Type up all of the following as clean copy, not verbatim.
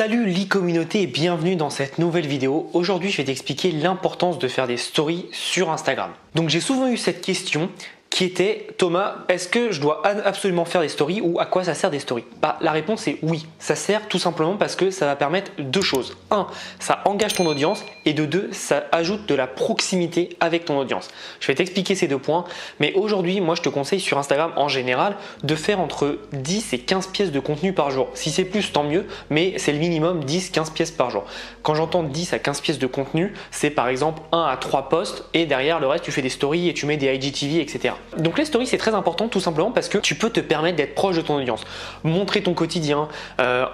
Salut l'e-communauté et bienvenue dans cette nouvelle vidéo. Aujourd'hui je vais t'expliquer l'importance de faire des stories sur Instagram. Donc j'ai souvent eu cette question qui était: Thomas, est-ce que je dois absolument faire des stories ou à quoi ça sert des stories? La réponse est oui, ça sert tout simplement parce que ça va permettre deux choses. Un, ça engage ton audience et de deux, ça ajoute de la proximité avec ton audience. Je vais t'expliquer ces deux points, mais aujourd'hui, moi je te conseille sur Instagram en général de faire entre 10 et 15 pièces de contenu par jour. Si c'est plus, tant mieux, mais c'est le minimum 10-15 pièces par jour. Quand j'entends 10 à 15 pièces de contenu, c'est par exemple 1 à 3 posts et derrière le reste, tu fais des stories et tu mets des IGTV, etc. Donc les stories c'est très important tout simplement parce que tu peux te permettre d'être proche de ton audience, montrer ton quotidien,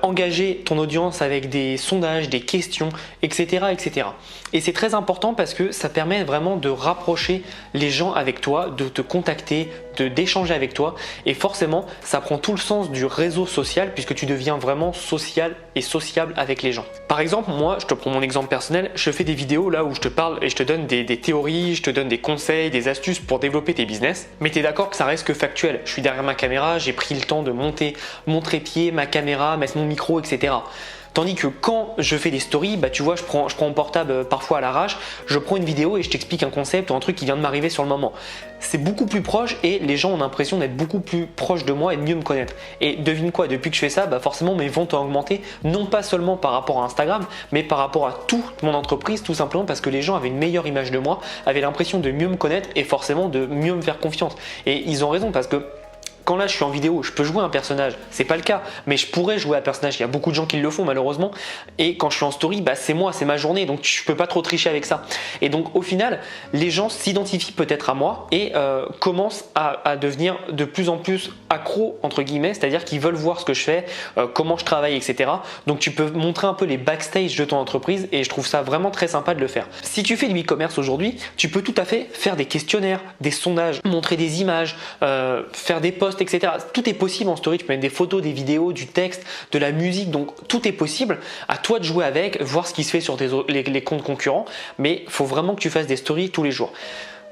engager ton audience avec des sondages, des questions, etc. etc. Et c'est très important parce que ça permet vraiment de rapprocher les gens avec toi, de te contacter, d'échanger avec toi et forcément ça prend tout le sens du réseau social puisque tu deviens vraiment social et sociable avec les gens. Par exemple, moi je te prends mon exemple personnel, je fais des vidéos là où je te parle et je te donne des théories, je te donne des conseils, des astuces pour développer tes business, mais tu es d'accord que ça reste que factuel. Je suis derrière ma caméra, j'ai pris le temps de monter mon trépied, ma caméra, mettre mon micro, etc. Tandis que quand je fais des stories, tu vois, je prends mon portable parfois à l'arrache, je prends une vidéo et je t'explique un concept ou un truc qui vient de m'arriver sur le moment. C'est beaucoup plus proche et les gens ont l'impression d'être beaucoup plus proches de moi et de mieux me connaître. Et devine quoi, depuis que je fais ça, forcément mes ventes ont augmenté, non pas seulement par rapport à Instagram, mais par rapport à toute mon entreprise, tout simplement parce que les gens avaient une meilleure image de moi, avaient l'impression de mieux me connaître et forcément de mieux me faire confiance. Et ils ont raison parce que quand là je suis en vidéo, je peux jouer un personnage, c'est pas le cas, mais je pourrais jouer un personnage, il y a beaucoup de gens qui le font malheureusement, et quand je suis en story, c'est moi, c'est ma journée, donc je peux pas trop tricher avec ça. Et donc au final, les gens s'identifient peut-être à moi et commencent à devenir de plus en plus accros entre guillemets, c'est-à-dire qu'ils veulent voir ce que je fais, comment je travaille, etc. Donc tu peux montrer un peu les backstage de ton entreprise et je trouve ça vraiment très sympa de le faire. Si tu fais du e-commerce aujourd'hui, tu peux tout à fait faire des questionnaires, des sondages, montrer des images, faire des posts, etc. Tout est possible en story, tu peux mettre des photos, des vidéos, du texte, de la musique, donc tout est possible. À toi de jouer avec, voir ce qui se fait sur les comptes concurrents, mais il faut vraiment que tu fasses des stories tous les jours.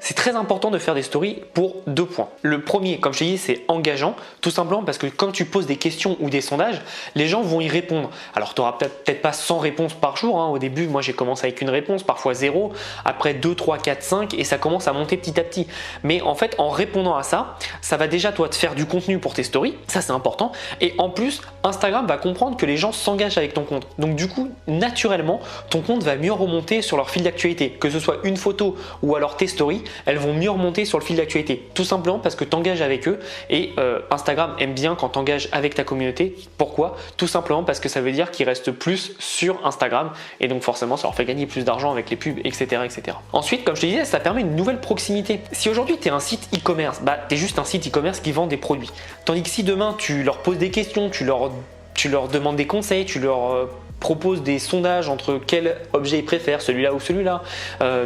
C'est très important de faire des stories pour deux points. Le premier, comme je t'ai dit, c'est engageant, tout simplement parce que quand tu poses des questions ou des sondages, les gens vont y répondre. Alors tu n'auras peut-être pas 100 réponses par jour, Au début, moi j'ai commencé avec une réponse, parfois 0, après 2, 3, 4, 5 et ça commence à monter petit à petit. Mais en fait, en répondant à ça, ça va déjà toi te faire du contenu pour tes stories, ça c'est important. Et en plus, Instagram va comprendre que les gens s'engagent avec ton compte. Donc du coup, naturellement, ton compte va mieux remonter sur leur fil d'actualité, que ce soit une photo ou alors tes stories, elles vont mieux remonter sur le fil d'actualité. Tout simplement parce que tu engages avec eux et Instagram aime bien quand tu engages avec ta communauté. Pourquoi? Tout simplement parce que ça veut dire qu'ils restent plus sur Instagram et donc forcément ça leur fait gagner plus d'argent avec les pubs, etc., etc. Ensuite, comme je te disais, ça permet une nouvelle proximité. Si aujourd'hui tu es un site e-commerce, tu es juste un site e-commerce qui vend des produits. Tandis que si demain tu leur poses des questions, tu leur demandes des conseils, tu leur propose des sondages entre quel objet ils préfèrent, celui-là ou celui-là,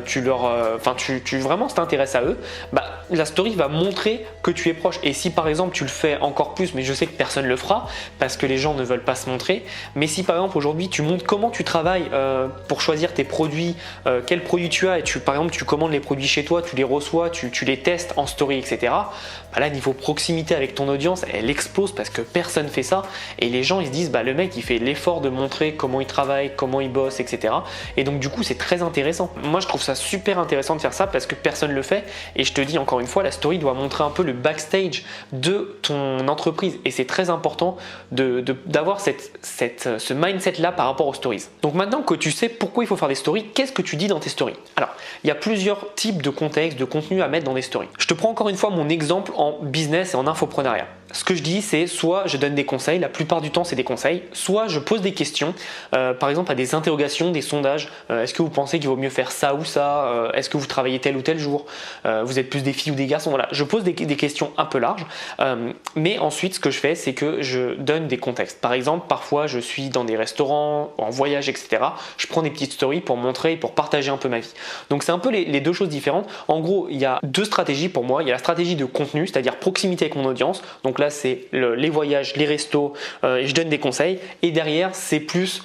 tu vraiment t'intéresses à eux, la story va montrer que tu es proche. Et si par exemple tu le fais encore plus, mais je sais que personne ne le fera parce que les gens ne veulent pas se montrer, mais si par exemple aujourd'hui tu montres comment tu travailles pour choisir tes produits, quels produits tu as et par exemple tu commandes les produits chez toi, tu les reçois, tu les testes en story, etc. Là niveau proximité avec ton audience, elle explose parce que personne fait ça et les gens ils se disent le mec il fait l'effort de montrer comment il travaille, comment il bosse, etc. Et donc du coup c'est très intéressant. Moi je trouve ça super intéressant de faire ça parce que personne ne le fait et je te dis encore une fois, la story doit montrer un peu le backstage de ton entreprise et c'est très important d'avoir ce mindset là par rapport aux stories. Donc maintenant que tu sais pourquoi il faut faire des stories, qu'est-ce que tu dis dans tes stories? Alors il y a plusieurs types de contextes, de contenu à mettre dans des stories. Je te prends encore une fois mon exemple en business et en infoprenariat. Ce que je dis, c'est soit je donne des conseils, la plupart du temps c'est des conseils, soit je pose des questions, par exemple à des interrogations, des sondages. Est-ce que vous pensez qu'il vaut mieux faire ça ou ça? Est-ce que vous travaillez tel ou tel jour? Vous êtes plus des filles ou des garçons? Voilà, je pose des questions un peu larges, mais ensuite ce que je fais, c'est que je donne des contextes. Par exemple, parfois je suis dans des restaurants, en voyage, etc. Je prends des petites stories pour montrer, pour partager un peu ma vie. Donc c'est un peu les deux choses différentes. En gros, il y a deux stratégies pour moi. Il y a la stratégie de contenu, c'est-à-dire proximité avec mon audience. Donc là, c'est les voyages, les restos, et je donne des conseils. Et derrière, c'est plus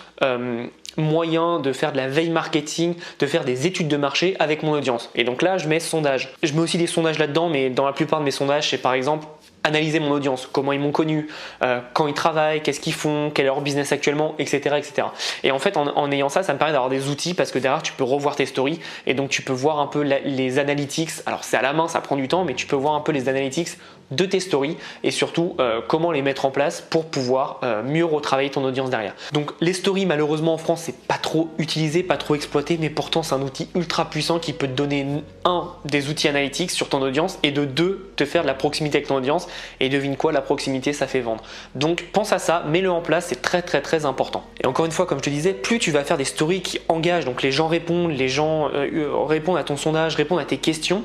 moyen de faire de la veille marketing, de faire des études de marché avec mon audience. Et donc là, je mets sondage. Je mets aussi des sondages là-dedans, mais dans la plupart de mes sondages, c'est par exemple analyser mon audience, comment ils m'ont connu, quand ils travaillent, qu'est-ce qu'ils font, quel est leur business actuellement, etc. etc. Et en fait, en ayant ça, ça me permet d'avoir des outils parce que derrière, tu peux revoir tes stories et donc tu peux voir un peu les analytics. Alors c'est à la main, ça prend du temps, mais tu peux voir un peu les analytics de tes stories et surtout comment les mettre en place pour pouvoir mieux retravailler ton audience derrière. Donc les stories, malheureusement en France, c'est pas trop utilisé, pas trop exploité, mais pourtant c'est un outil ultra puissant qui peut te donner des outils analytics sur ton audience et de deux, te faire de la proximité avec ton audience. Et devine quoi, la proximité ça fait vendre. Donc pense à ça, mets-le en place, c'est très important. Et encore une fois, comme je te disais, plus tu vas faire des stories qui engagent, donc les gens répondent, répondent à ton sondage, répondent à tes questions,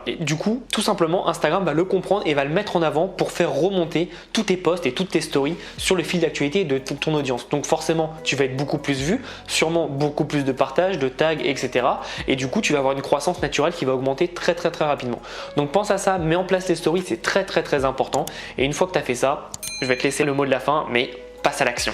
et du coup, tout simplement, Instagram va le comprendre et va le mettre en avant pour faire remonter tous tes posts et toutes tes stories sur le fil d'actualité de ton audience. Donc forcément, tu vas être beaucoup plus vu, sûrement beaucoup plus de partages, de tags, etc. Et du coup, tu vas avoir une croissance naturelle qui va augmenter très rapidement. Donc pense à ça, mets en place tes stories, c'est très important. Et une fois que tu as fait ça, je vais te laisser le mot de la fin, mais passe à l'action.